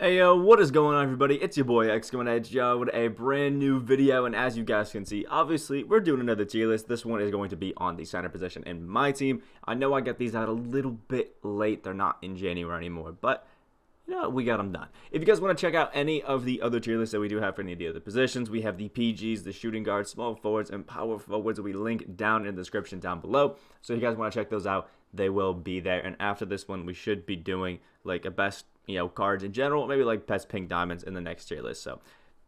Hey yo, what is going on everybody? It's your boy Excapar with a brand new video, and as you guys can see, obviously we're doing another tier list. This one is going to be on the center position in my team. I know I got these out a little bit late. They're not in January anymore, but you know, we got them done. If you guys want to check out any of the other tier lists that we do have for any of the other positions, we have the PGs, the shooting guards, small forwards, and power forwards that we link down in the description down below. So if you guys want to check those out, they will be there. And after this one, we should be doing like a best, cards in general, maybe like best pink diamonds in the next tier list. So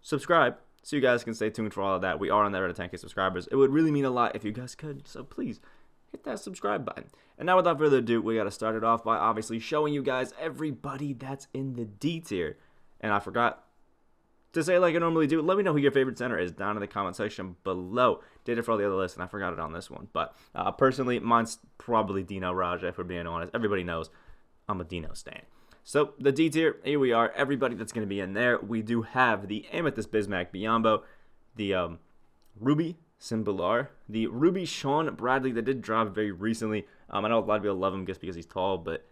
subscribe so you guys can stay tuned for all of that. We are on that road to 10K subscribers. It would really mean a lot if you guys could. So please hit that subscribe button. And now without further ado, we got to start it off by obviously showing you guys everybody that's in the D tier. And I forgot to say like I normally do, let me know who your favorite center is down in the comment section below. Did it for all the other lists, and I forgot it on this one. But personally, mine's probably Dino Raja, if we're being honest. Everybody knows I'm a Dino stan. So the D tier, here we are. Everybody that's going to be in there. We do have the Amethyst Bismack Biyombo, the Ruby Simbalar, the Ruby Sean Bradley that did drop very recently. I know a lot of people love him just because he's tall, but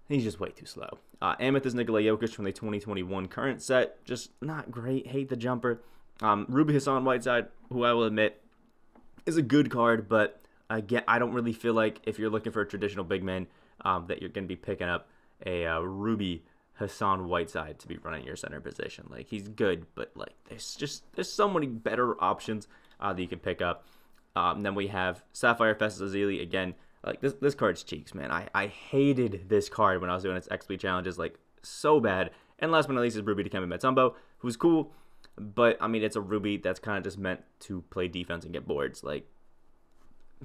he's just way too slow. Amethyst Nikola Jokic from the 2021 current set, just not great. Hate the jumper. Ruby Hassan Whiteside, who I will admit is a good card, but again, I don't really feel like if you're looking for a traditional big man that you're going to be picking up a Ruby Hassan Whiteside to be running your center position. Like, he's good, but like there's so many better options that you can pick up. Then we have Sapphire, Festus, Zazili. Again, like this card's cheeks, man. I hated this card when I was doing its XP challenges, like so bad. And last but not least is Ruby to Camby Mutombo, who's cool, but I mean it's a Ruby that's kind of just meant to play defense and get boards. Like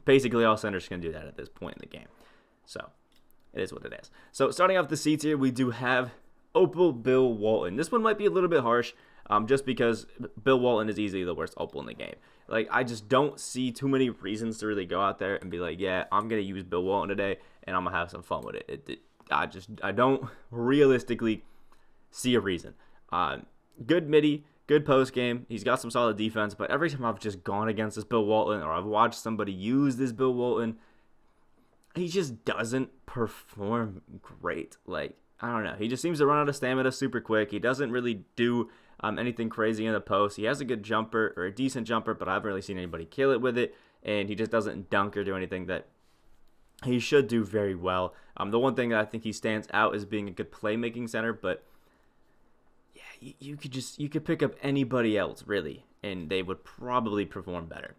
basically all centers can do that at this point in the game. So it is what it is. So starting off the C tier, we do have Opal Bill Walton. This one might be a little bit harsh, just because Bill Walton is easily the worst Opal in the game. Like, I just don't see too many reasons to really go out there and be like, yeah, I'm going to use Bill Walton today, and I'm going to have some fun with it. I don't realistically see a reason. Good midi, good post game. He's got some solid defense, but every time I've just gone against this Bill Walton, or I've watched somebody use this Bill Walton, he just doesn't perform great. Like, I don't know. He just seems to run out of stamina super quick. He doesn't really do anything crazy in the post. He has a good jumper, or a decent jumper, but I haven't really seen anybody kill it with it. And he just doesn't dunk or do anything that he should do very well. The one thing that I think he stands out is being a good playmaking center, but yeah, you could pick up anybody else really, and they would probably perform better.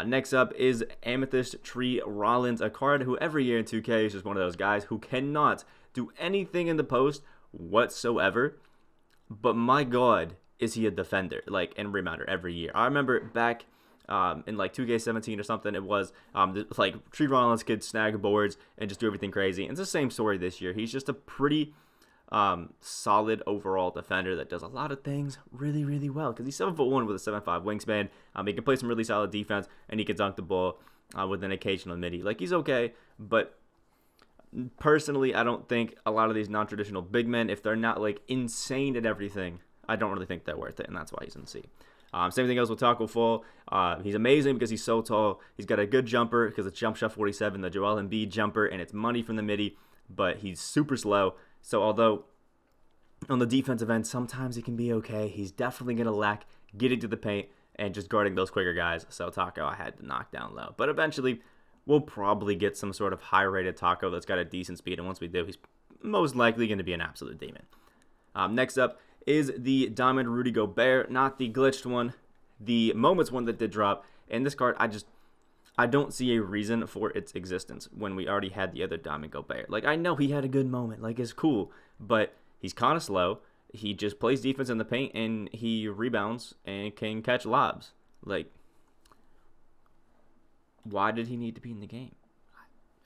Next up is Amethyst Tree Rollins, a card who every year in 2K is just one of those guys who cannot do anything in the post whatsoever, but my god, is he a defender, like, and rebounder every year. I remember back in like 2K17 or something, it was like Tree Rollins could snag boards and just do everything crazy, and it's the same story this year. He's just a pretty solid overall defender that does a lot of things really, really well, because he's 7'1" with a 7'5" wingspan. He can play some really solid defense, and he can dunk the ball with an occasional midi. Like, he's okay, but personally, I don't think a lot of these non-traditional big men, if they're not like insane at everything, I don't really think they're worth it, and that's why he's in C. Same thing goes with Taco Fall. He's amazing because he's so tall. He's got a good jumper because it's jump shot 47, the Joel Embiid jumper, and it's money from the midi, but he's super slow. So although on the defensive end, sometimes he can be okay, he's definitely going to lack getting to the paint and just guarding those quicker guys. So Taco I had to knock down low. But eventually, we'll probably get some sort of high-rated Taco that's got a decent speed, and once we do, he's most likely going to be an absolute demon. Next up is the Diamond Rudy Gobert, not the glitched one, the Moments one that did drop. And this card, I don't see a reason for its existence when we already had the other Diamond Gobert. Like, I know he had a good moment, like, it's cool, but he's kind of slow. He just plays defense in the paint, and he rebounds and can catch lobs. Like, why did he need to be in the game?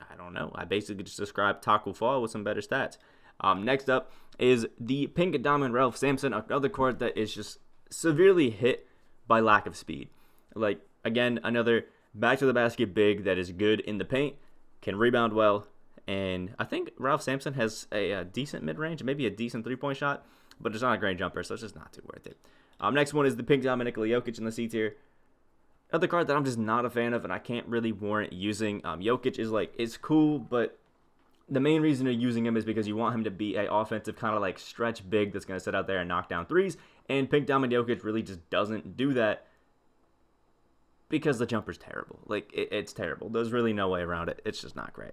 I don't know. I basically just described Taco Fall with some better stats. Next up is the Pink Diamond Ralph Samson, another card that is just severely hit by lack of speed. Like, again, another back to the basket big that is good in the paint, can rebound well, and I think Ralph Samson has a decent mid-range, maybe a decent three-point shot, but it's not a great jumper, so it's just not too worth it. Next one is the Pink Dominical Jokic in the C tier. Another card that I'm just not a fan of, and I can't really warrant using. Jokic is like, it's cool, but the main reason you're using him is because you want him to be a offensive kind of like stretch big that's going to sit out there and knock down threes. And Pink Diamond Jokic really just doesn't do that because the jumper's terrible. Like, it's terrible. There's really no way around it. It's just not great.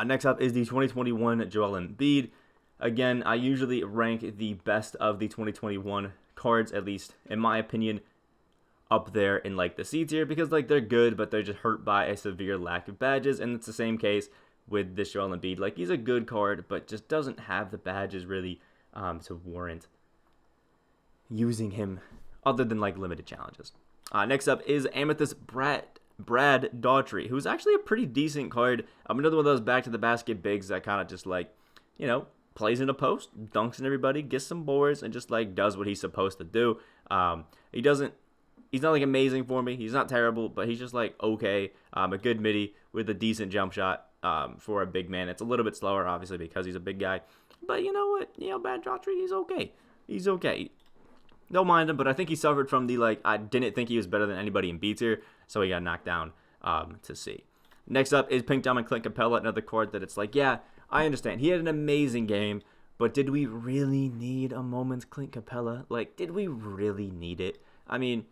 Next up is the 2021 Joel Embiid. Again, I usually rank the best of the 2021 cards, at least in my opinion, up there in like the C tier because like they're good, but they're just hurt by a severe lack of badges. And it's the same case with this Joel Embiid. Like, he's a good card, but just doesn't have the badges really to warrant using him other than like limited challenges. Next up is Amethyst Brad Daughtry, who's actually a pretty decent card. Another one of those back to the basket bigs that kind of just like, you know, plays in a post, dunks on everybody, gets some boards, and just like does what he's supposed to do. He's not like amazing for me. He's not terrible, but he's just like okay. A good midi with a decent jump shot for a big man. It's a little bit slower, obviously, because he's a big guy. But you know what? You know, Brad Daughtry, he's okay. He's okay. Don't mind him, but I think he suffered from the, like, I didn't think he was better than anybody in B tier, so he got knocked down to C. Next up is Pink Diamond Clint Capela, another card that it's like, yeah, I understand. He had an amazing game, but did we really need a moment's Clint Capela? Like, did we really need it? I mean,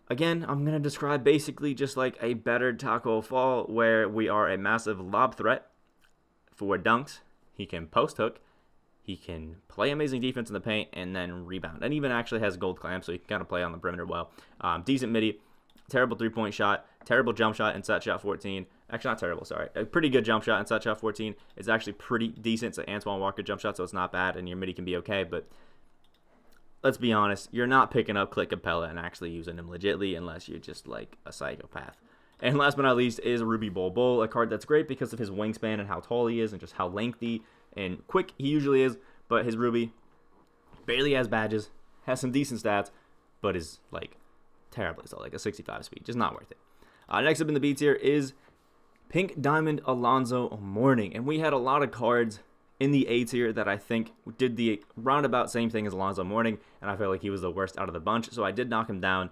again, I'm going to describe basically just like a better Taco Fall where we are a massive lob threat for dunks. He can post hook. He can play amazing defense in the paint and then rebound. And even actually has gold clamp, so he can kind of play on the perimeter well. Decent midi, terrible three-point shot, terrible jump shot and set shot 14. Actually, not terrible, sorry. A pretty good jump shot and set shot 14. It's actually pretty decent. It's an Antoine Walker jump shot, so it's not bad, and your midi can be okay. But let's be honest, you're not picking up Clint Capela and actually using him legitly unless you're just like a psychopath. And last but not least is Ruby Bol, a card that's great because of his wingspan and how tall he is and just how lengthy and quick he usually is. But his Ruby barely has badges, has some decent stats, but is like terribly slow, like a 65 speed. Just not worth it. Next up in the B tier is Pink Diamond Alonso Mourning. And we had a lot of cards in the A tier that I think did the roundabout same thing as Alonso Mourning, and I feel like he was the worst out of the bunch. So I did knock him down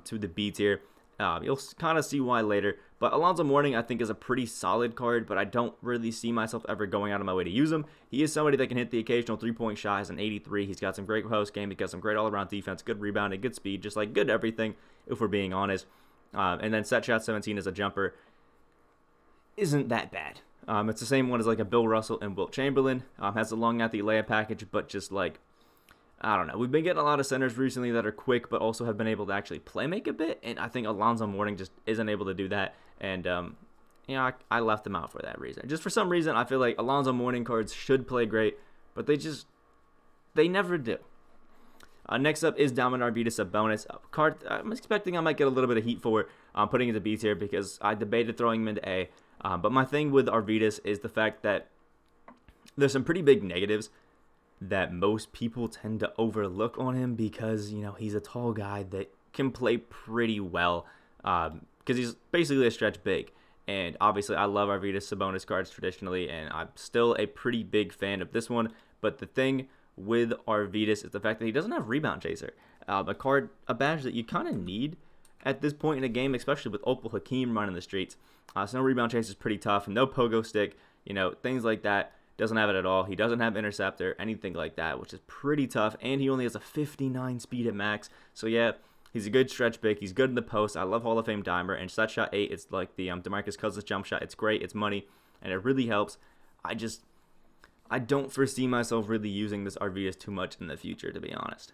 to the B tier. You'll kind of see why later. But Alonso Mourning, I think, is a pretty solid card, but I don't really see myself ever going out of my way to use him. He is somebody that can hit the occasional three-point shot, has an 83. He's got some great post game. He's got some great all-around defense, good rebounding, good speed, just like good everything, if we're being honest. And then set shot 17 as a jumper isn't that bad. It's the same one as like a Bill Russell and Wilt Chamberlain. Has a long athlete layup package, but just like, I don't know. We've been getting a lot of centers recently that are quick, but also have been able to actually play make a bit. And I think Alonso Mourning just isn't able to do that. And, you know, I left him out for that reason. Just for some reason, I feel like Alonso Mourning cards should play great, but they never do. Next up is Diamond Arvidas, a bonus card. I'm expecting I might get a little bit of heat for putting into B tier because I debated throwing him into A. But my thing with Arvidas is the fact that there's some pretty big negatives that most people tend to overlook on him because, you know, he's a tall guy that can play pretty well because he's basically a stretch big. And obviously, I love Arvidas Sabonis cards traditionally, and I'm still a pretty big fan of this one. But the thing with Arvidas is the fact that he doesn't have Rebound Chaser, a badge that you kind of need at this point in the game, especially with Opal Hakeem running the streets. So no Rebound Chaser is pretty tough, no Pogo Stick, you know, things like that. Doesn't have it at all. He doesn't have Interceptor, anything like that, which is pretty tough. And he only has a 59 speed at max. So yeah, he's a good stretch big. He's good in the post. I love Hall of Fame Dimer. And set shot 8, it's like the Demarcus Cousins jump shot. It's great. It's money. And it really helps. I don't foresee myself really using this Arvidas too much in the future, to be honest.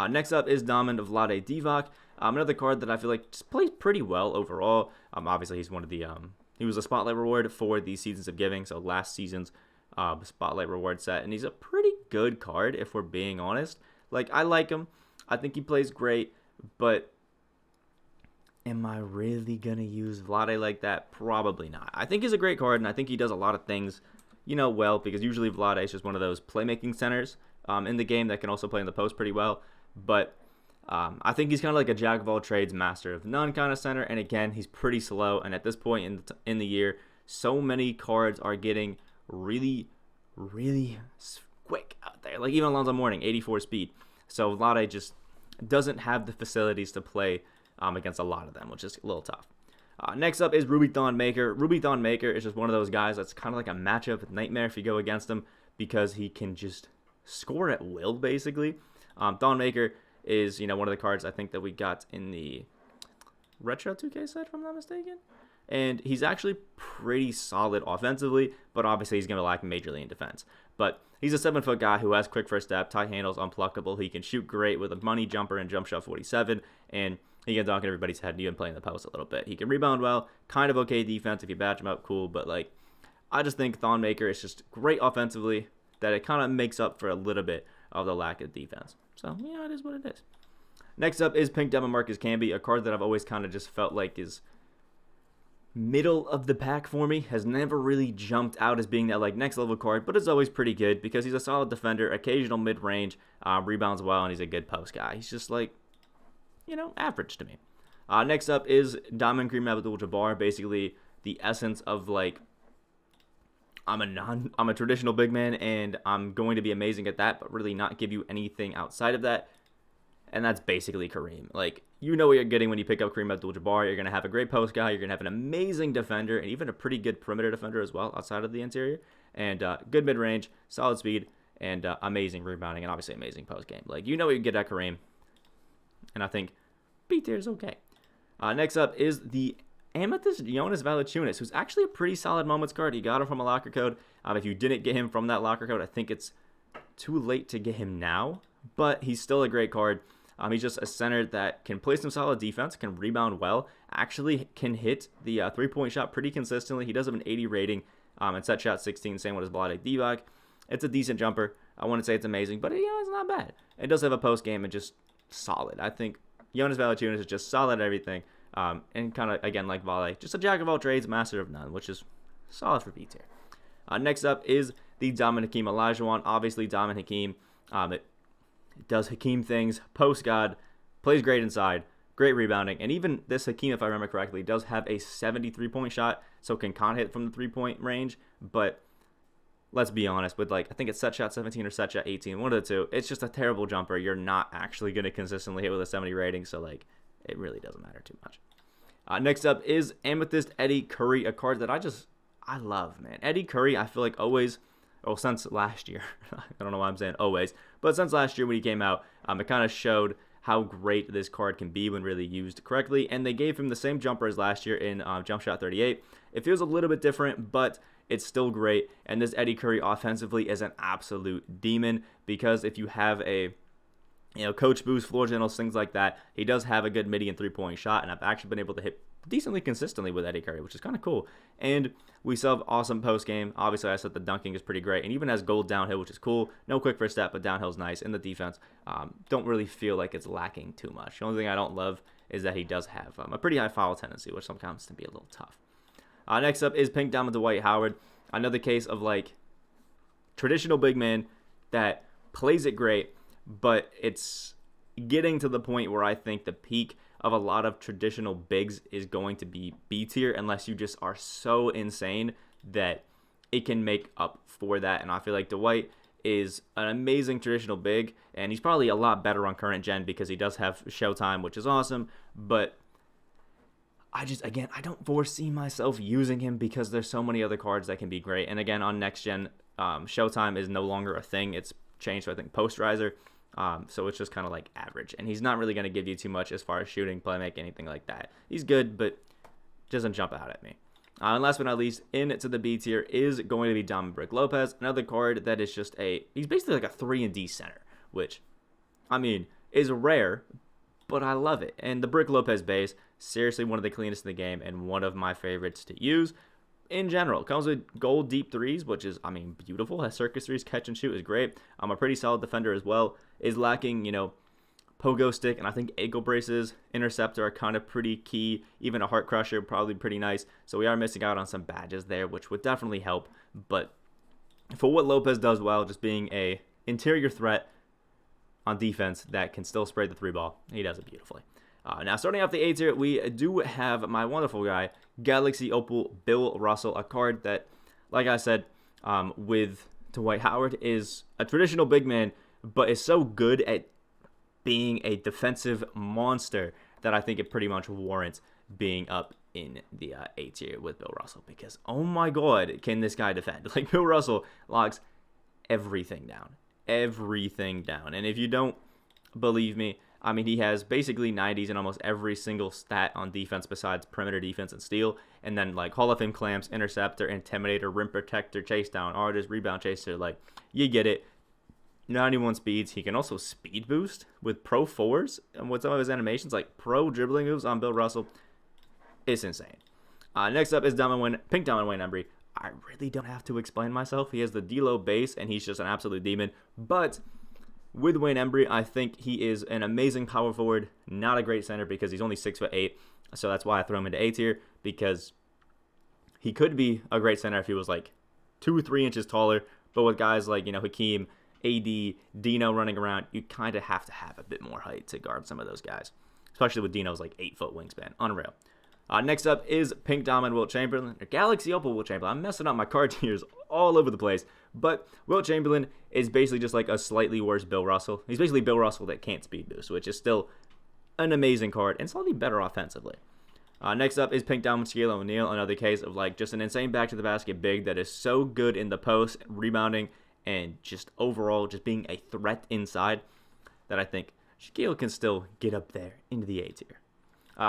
Next up is Diamond of Vlade Divac. Another card that I feel like just plays pretty well overall. Obviously, he's one of the he was a Spotlight Reward for the Seasons of Giving, so last season's Spotlight Reward set, and he's a pretty good card if we're being honest. Like, I like him. I think he plays great, but am I really gonna use Vlade like that? Probably not. I think he's a great card, and I think he does a lot of things, you know, well, because usually Vlade is just one of those playmaking centers in the game that can also play in the post pretty well. But I think he's kind of like a jack of all trades, master of none kind of center. And again, he's pretty slow. And at this point in the year, so many cards are getting really, really quick out there. Like even Alonso Mourning, 84 speed. So Vlade just doesn't have the facilities to play against a lot of them, which is a little tough. Next up is Ruby Thonmaker. Ruby Thonmaker is just one of those guys that's kind of like a matchup nightmare if you go against him because he can just score at will, basically. Thonmaker is, one of the cards I think that we got in the Retro 2K set, if I'm not mistaken. And he's actually pretty solid offensively, but obviously he's going to lack majorly in defense. But he's a 7-foot guy who has quick first step, tight handles, unpluckable. He can shoot great with a money jumper and jump shot 47, and he can dunk at everybody's head and even play in the post a little bit. He can rebound well, kind of okay defense if you batch him up, cool. But I just think Thonmaker is just great offensively that it kind of makes up for a little bit of the lack of defense. So, it is what it is. Next up is Pink Demarcus Camby, a card that I've always kind of just felt like is middle of the pack for me, has never really jumped out as being that next level card, but it's always pretty good because he's a solid defender, occasional mid-range, rebounds well, and he's a good post guy. He's just average to me. Next up is Diamond Cream Abdul-Jabbar, basically the essence of I'm a traditional big man and I'm going to be amazing at that, but really not give you anything outside of that. And that's basically Kareem. You know what you're getting when you pick up Kareem Abdul-Jabbar. You're going to have a great post guy. You're going to have an amazing defender and even a pretty good perimeter defender as well outside of the interior. And good mid-range, solid speed, and amazing rebounding, and obviously amazing post game. You know what you get at Kareem. And I think B tier is okay. Next up is the Amethyst Jonas Vallachus, who's actually a pretty solid moments card. You got him from a locker code. If you didn't get him from that locker code, I think it's too late to get him now. But he's still a great card. He's just a center that can play some solid defense, can rebound well, actually can hit the three-point shot pretty consistently. He does have an 80 rating and set shot 16, same with his Vlade Divac. It's a decent jumper. I wouldn't say it's amazing, but it's not bad. It does have a post game and just solid. I think Jonas Vallachus is just solid at everything and kind of, again, like Vale, just a jack of all trades, master of none, which is solid for B tier. Next up is the Dominican Elijah one. Obviously, Hakeem. It does Hakeem things, post god, plays great inside, great rebounding, and even this Hakeem, if I remember correctly, does have a 73-point shot, so can kind of hit from the 3-point range, but let's be honest, with I think it's set shot 17 or set shot 18, one of the two, it's just a terrible jumper. You're not actually going to consistently hit with a 70 rating, so it really doesn't matter too much. Next up is Amethyst Eddie Curry, a card that I love, man. Eddie Curry, I feel like always, since last year, I don't know why I'm saying always, but since last year when he came out, it kind of showed how great this card can be when really used correctly, and they gave him the same jumper as last year in Jump Shot 38. It feels a little bit different, but it's still great, and this Eddie Curry offensively is an absolute demon, because if you have a coach boost, floor generals, things like that, he does have a good midi and 3-point shot, and I've actually been able to hit decently consistently with Eddie Curry, which is kind of cool. And we still have awesome post game. Obviously, I said the dunking is pretty great, and even has gold downhill, which is cool. No quick first step, but downhill's nice. And the defense, don't really feel like it's lacking too much. The only thing I don't love is that he does have a pretty high foul tendency, which sometimes can be a little tough. Next up is Pink Diamond Dwight Howard. Another case of traditional big man that plays it great, but it's getting to the point where I think the peak of a lot of traditional bigs is going to be B tier unless you just are so insane that it can make up for that. And I feel like Dwight is an amazing traditional big, and he's probably a lot better on current gen because he does have Showtime, which is awesome, but I don't foresee myself using him because there's so many other cards that can be great. And again, on next gen, Showtime is no longer a thing. It's changed to, I think, Posterizer. So it's just kind of average. And he's not really going to give you too much as far as shooting, playmaking, anything like that. He's good, but doesn't jump out at me. And last but not least, into the B tier is going to be Dominic Lopez, another card that is just he's basically a 3-and-D center, which, is rare, but I love it. And the Brick Lopez base, seriously one of the cleanest in the game and one of my favorites to use. In general, comes with gold deep threes, which is, beautiful. Has circus threes, catch and shoot is great. I'm a pretty solid defender as well. Is lacking, pogo stick, and I think ankle braces, interceptor are kind of pretty key. Even a heart crusher, probably pretty nice. So we are missing out on some badges there, which would definitely help. But for what Lopez does well, just being a interior threat on defense that can still spray the 3-ball, he does it beautifully. Now, starting off the A tier, we do have my wonderful guy, Galaxy Opal Bill Russell, a card that, like I said, with Dwight Howard, is a traditional big man, but is so good at being a defensive monster that I think it pretty much warrants being up in the A tier with Bill Russell because, oh my God, can this guy defend? Like, Bill Russell locks everything down. Everything down. And if you don't believe me, I mean, he has basically 90s in almost every single stat on defense besides perimeter defense and steal. And then, like, Hall of Fame clamps, interceptor, intimidator, rim protector, chase down, artist, rebound chaser. Like, you get it. 91 speeds. He can also speed boost with pro 4s and with some of his animations, like pro dribbling moves on Bill Russell. It's insane. Next up is Pink Diamond Wayne Embry. I really don't have to explain myself. He has the D-low base, and he's just an absolute demon. But with Wayne Embry, I think he is an amazing power forward, not a great center because he's only 6'8". So that's why I throw him into A tier, because he could be a great center if he was like 2 or 3 inches taller. But with guys like, Hakeem, AD, Dino running around, you kind of have to have a bit more height to guard some of those guys, especially with Dino's like 8-foot wingspan. Unreal. Next up is Pink Diamond Wilt Chamberlain, or Galaxy Opal Wilt Chamberlain. I'm messing up my card tiers all over the place, but Wilt Chamberlain is basically just like a slightly worse Bill Russell. He's basically Bill Russell that can't speed boost, which is still an amazing card and slightly better offensively. Next up is Pink Diamond Shaquille O'Neal, another case of like just an insane back to the basket big that is so good in the post, rebounding, and just overall just being a threat inside that I think Shaquille can still get up there into the A tier.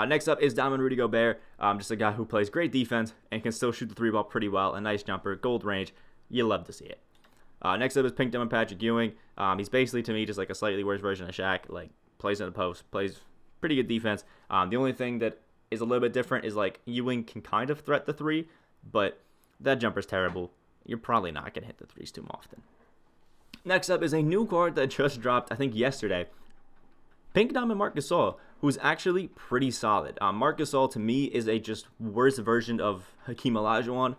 Next up is Diamond Rudy Gobert, just a guy who plays great defense and can still shoot the 3-ball pretty well. A nice jumper, gold range. You love to see it. Next up is Pink Diamond Patrick Ewing. He's basically, to me, just like a slightly worse version of Shaq. Like, plays in the post, plays pretty good defense. The only thing that is a little bit different is, like, Ewing can kind of threat the 3, but that jumper's terrible. You're probably not going to hit the 3s too often. Next up is a new card that just dropped, I think, yesterday. Pink Diamond Marc Gasol, who's actually pretty solid. Marc Gasol, to me, is a just worse version of Hakeem Olajuwon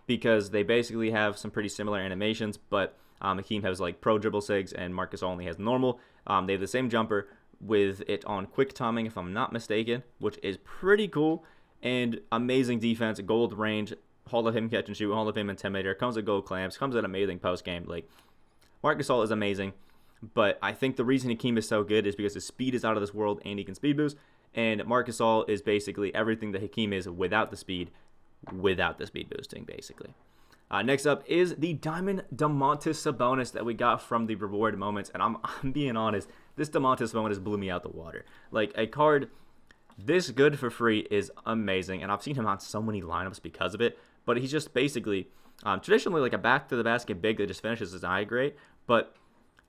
because they basically have some pretty similar animations, but Hakeem has, like, pro dribble sigs, and Marc Gasol only has normal. They have the same jumper with it on quick timing, if I'm not mistaken, which is pretty cool, and amazing defense, gold range, Hall of Fame catch and shoot, Hall of Fame intimidator, comes with gold clamps, comes with amazing post game. Like, Marc Gasol is amazing, but I think the reason Hakeem is so good is because his speed is out of this world and he can speed boost, and Marc Gasol is basically everything that Hakeem is without the speed boosting, basically. Next up is the Diamond Domantas Sabonis that we got from the reward moments, and I'm being honest, this Domantas Sabonis blew me out the water. Like, a card this good for free is amazing, and I've seen him on so many lineups because of it, but he's just basically traditionally like a back-to-the-basket big that just finishes his eye great, but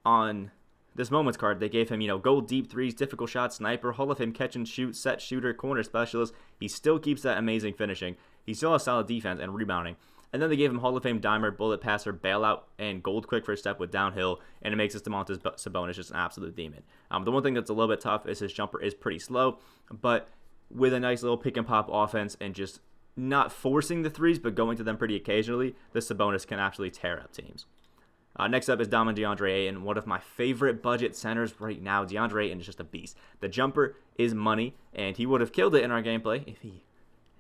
on this Moments card, they gave him, gold deep threes, difficult shot, sniper, Hall of Fame catch and shoot, set shooter, corner specialist. He still keeps that amazing finishing. He still has solid defense and rebounding. And then they gave him Hall of Fame dimer, bullet passer, bailout, and gold quick first step with downhill, and it makes this Domantas Sabonis just an absolute demon. The one thing that's a little bit tough is his jumper is pretty slow, but with a nice little pick and pop offense and just not forcing the threes, but going to them pretty occasionally, this Sabonis can actually tear up teams. Next up is Diamond DeAndre Ayton, one of my favorite budget centers right now. DeAndre Ayton is just a beast. The jumper is money, and he would have killed it in our gameplay if he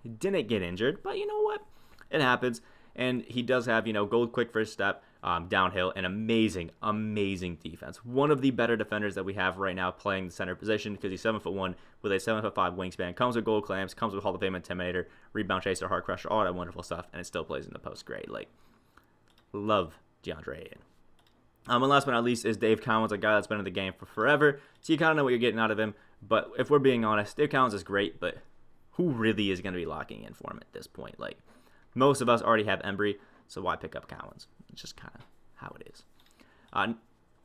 didn't get injured. But you know what? It happens. And he does have, gold quick first step, downhill, and amazing defense. One of the better defenders that we have right now playing the center position because he's 7'1" with a 7'5" wingspan. Comes with gold clamps, comes with Hall of Fame intimidator, rebound chaser, heart crusher, all that wonderful stuff, and it still plays in the post great. Like, love DeAndre Ayton. And last but not least is Dave Cowens, a guy that's been in the game for forever, so you kind of know what you're getting out of him. But if we're being honest, Dave Cowens is great, but who really is going to be locking in for him at this point? Like, most of us already have Embry, so why pick up Cowens? It's just kind of how it is.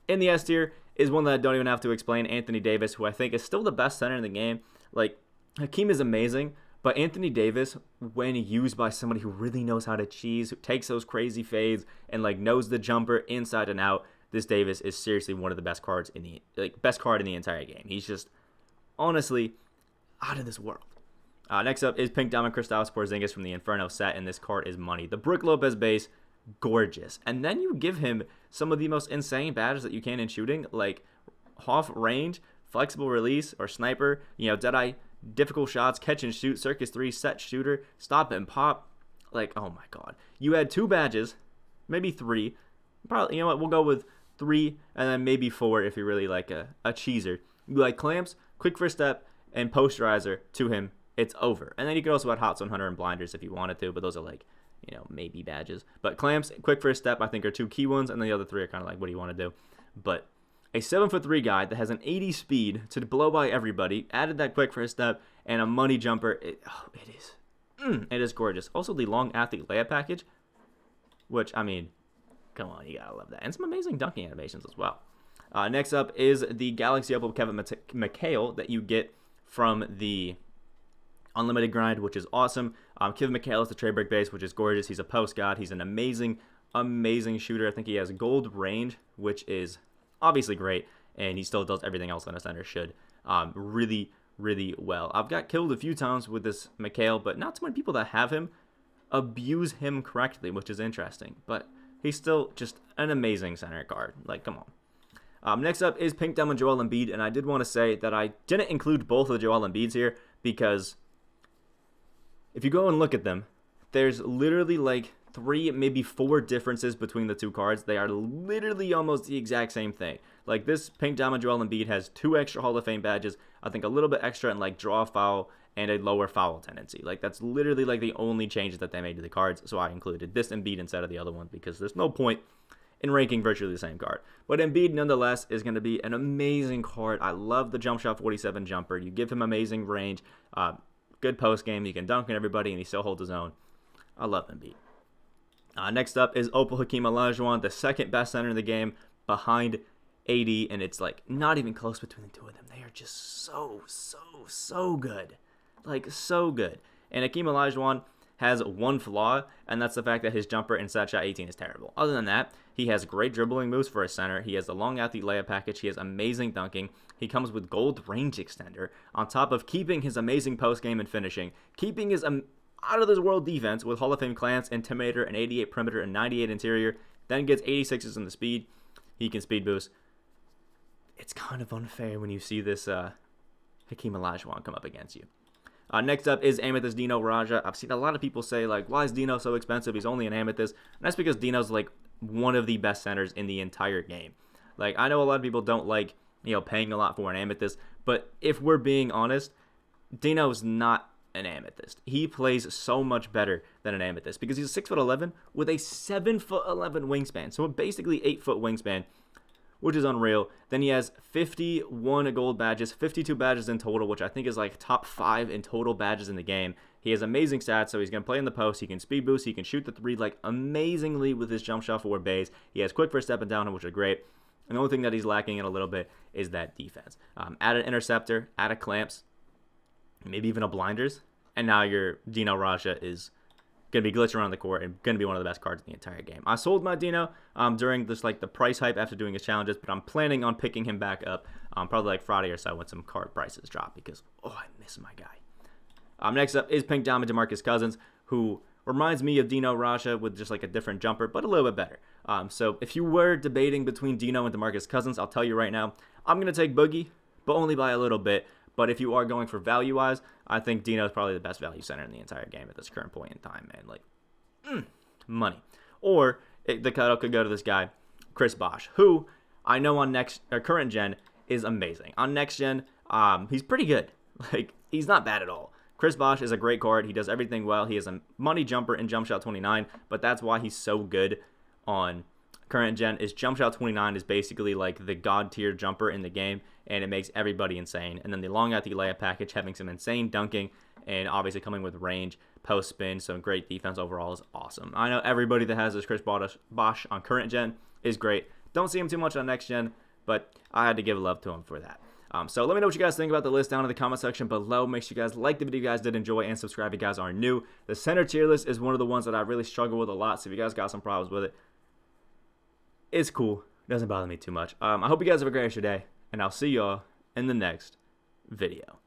In the S tier is one that I don't even have to explain, Anthony Davis, who I think is still the best center in the game. Like, Hakeem is amazing, but Anthony Davis, when used by somebody who really knows how to cheese, who takes those crazy fades and like knows the jumper inside and out, this Davis is seriously one of the best cards in the best card in the entire game. He's just honestly out of this world. Next up is Pink Diamond Kristaps Porzingis from the Inferno set, and this card is money. The Brook Lopez base, gorgeous. And then you give him some of the most insane badges that you can in shooting, like off range, flexible release, or sniper, deadeye, difficult shots, catch and shoot, circus 3, set shooter, stop and pop. Like, oh my god. You had 2 badges, maybe 3. Probably, you know what, we'll go with 3, and then maybe 4 if you're really like a cheeser. You like clamps, quick first step, and posterizer to him it's over. And then you could also add Hot 100 and Blinders if you wanted to, but those are like, you know, maybe badges. But Clamps, Quick First Step, I think are two key ones, and the other three are kind of like, what do you want to do? But a 7'3" guy that has an 80 speed to blow by everybody, added that Quick First Step, and a money jumper. It is gorgeous. Also, the long athlete layup package, which, I mean, come on, you gotta love that. And some amazing dunking animations as well. Next up is the Galaxy Opal Kevin Mchale that you get from the Unlimited Grind, which is awesome. Kevin Mchale is the trade break base, which is gorgeous. He's a post god. He's an amazing shooter. I think he has gold range, which is obviously great, and he still does everything else that a center should really, really well. I've got killed a few times with this Mchale, but not too many people that have him abuse him correctly, which is interesting. But he's still just an amazing center card. Like, come on. Next up is Pink Diamond Joel Embiid, and I did want to say that I didn't include both of the Joel Embiids here because if you go and look at them, there's literally like 3, maybe 4 differences between the two cards. They are literally almost the exact same thing. Like this Pink Diamond Joel Embiid has 2 extra Hall of Fame badges, I think a little bit extra in like draw foul and a lower foul tendency. Like that's literally like the only changes that they made to the cards, so I included this Embiid instead of the other one because there's no point in ranking virtually the same card. But Embiid, nonetheless, is going to be an amazing card. I love the jump shot 47 jumper. You give him amazing range, good post game. He can dunk on everybody, and he still holds his own. I love Embiid. Next up is Opal Hakeem Olajuwon, the second best center in the game behind AD, and it's like not even close between the two of them. They are just so good. Like, so good. And Hakeem Olajuwon has one flaw, and that's the fact that his jumper in Stat Shot 18 is terrible. Other than that, he has great dribbling moves for a center. He has a long athlete layup package. He has amazing dunking. He comes with gold range extender on top of keeping his amazing post game and finishing, keeping his out of this world defense with Hall of Fame Clamps, Intimidator, and 88 perimeter and 98 interior. Then gets 86s in the speed. He can speed boost. It's kind of unfair when you see this Hakeem Olajuwon come up against you. Next up is Amethyst Dino Raja. I've seen a lot of people say, like, why is Dino so expensive? He's only an Amethyst. And that's because Dino's, like, one of the best centers in the entire game. Like, I know a lot of people don't like, you know, paying a lot for an Amethyst. But if we're being honest, Dino's not an Amethyst. He plays so much better than an Amethyst because he's 6'11" with a 7'11" wingspan. So basically 8-foot wingspan, which is unreal. Then he has 51 gold badges, 52 badges in total, which I think is like top 5 in total badges in the game. He has amazing stats, so he's going to play in the post. He can speed boost. He can shoot the 3 like amazingly with his jump shot 4 base. He has quick first step and down, which are great. And the only thing that he's lacking in a little bit is that defense. Add an interceptor, add a clamps, maybe even a blinders, and now your Dino Raja is going to be glitching around the court and going to be one of the best cards in the entire game. I sold my Dino during this like the price hype after doing his challenges, but I'm planning on picking him back up probably like Friday or so when some card prices drop because, oh, I miss my guy. Next up is Pink Diamond Demarcus Cousins, who reminds me of Dino Raja with just like a different jumper, but a little bit better. So if you were debating between Dino and Demarcus Cousins, I'll tell you right now, I'm going to take Boogie, but only by a little bit. But if you are going for value-wise, I think Dino is probably the best value center in the entire game at this current point in time, man. Like, money. Or the cuddle could go to this guy, Chris Bosh, who I know on current gen is amazing. On next gen, he's pretty good. Like, he's not bad at all. Chris Bosh is a great card. He does everything well. He is a money jumper in Jump Shot 29, but that's why he's so good on current gen. Is Jump Shot 29 is basically like the god tier jumper in the game, and it makes everybody insane. And then the long athlete layup package having some insane dunking and obviously coming with range, post spin, some great defense overall is awesome. I know everybody that has this Chris Bosh on current gen is great. Don't see him too much on next gen, but I had to give love to him for that. So let me know what you guys think about the list down in the comment section below. Make sure you guys like the video if you guys did enjoy and subscribe if you guys are new. The center tier list is one of the ones that I really struggle with a lot, so if you guys got some problems with it, it's cool. It doesn't bother me too much. I hope you guys have a great rest of your day, and I'll see y'all in the next video.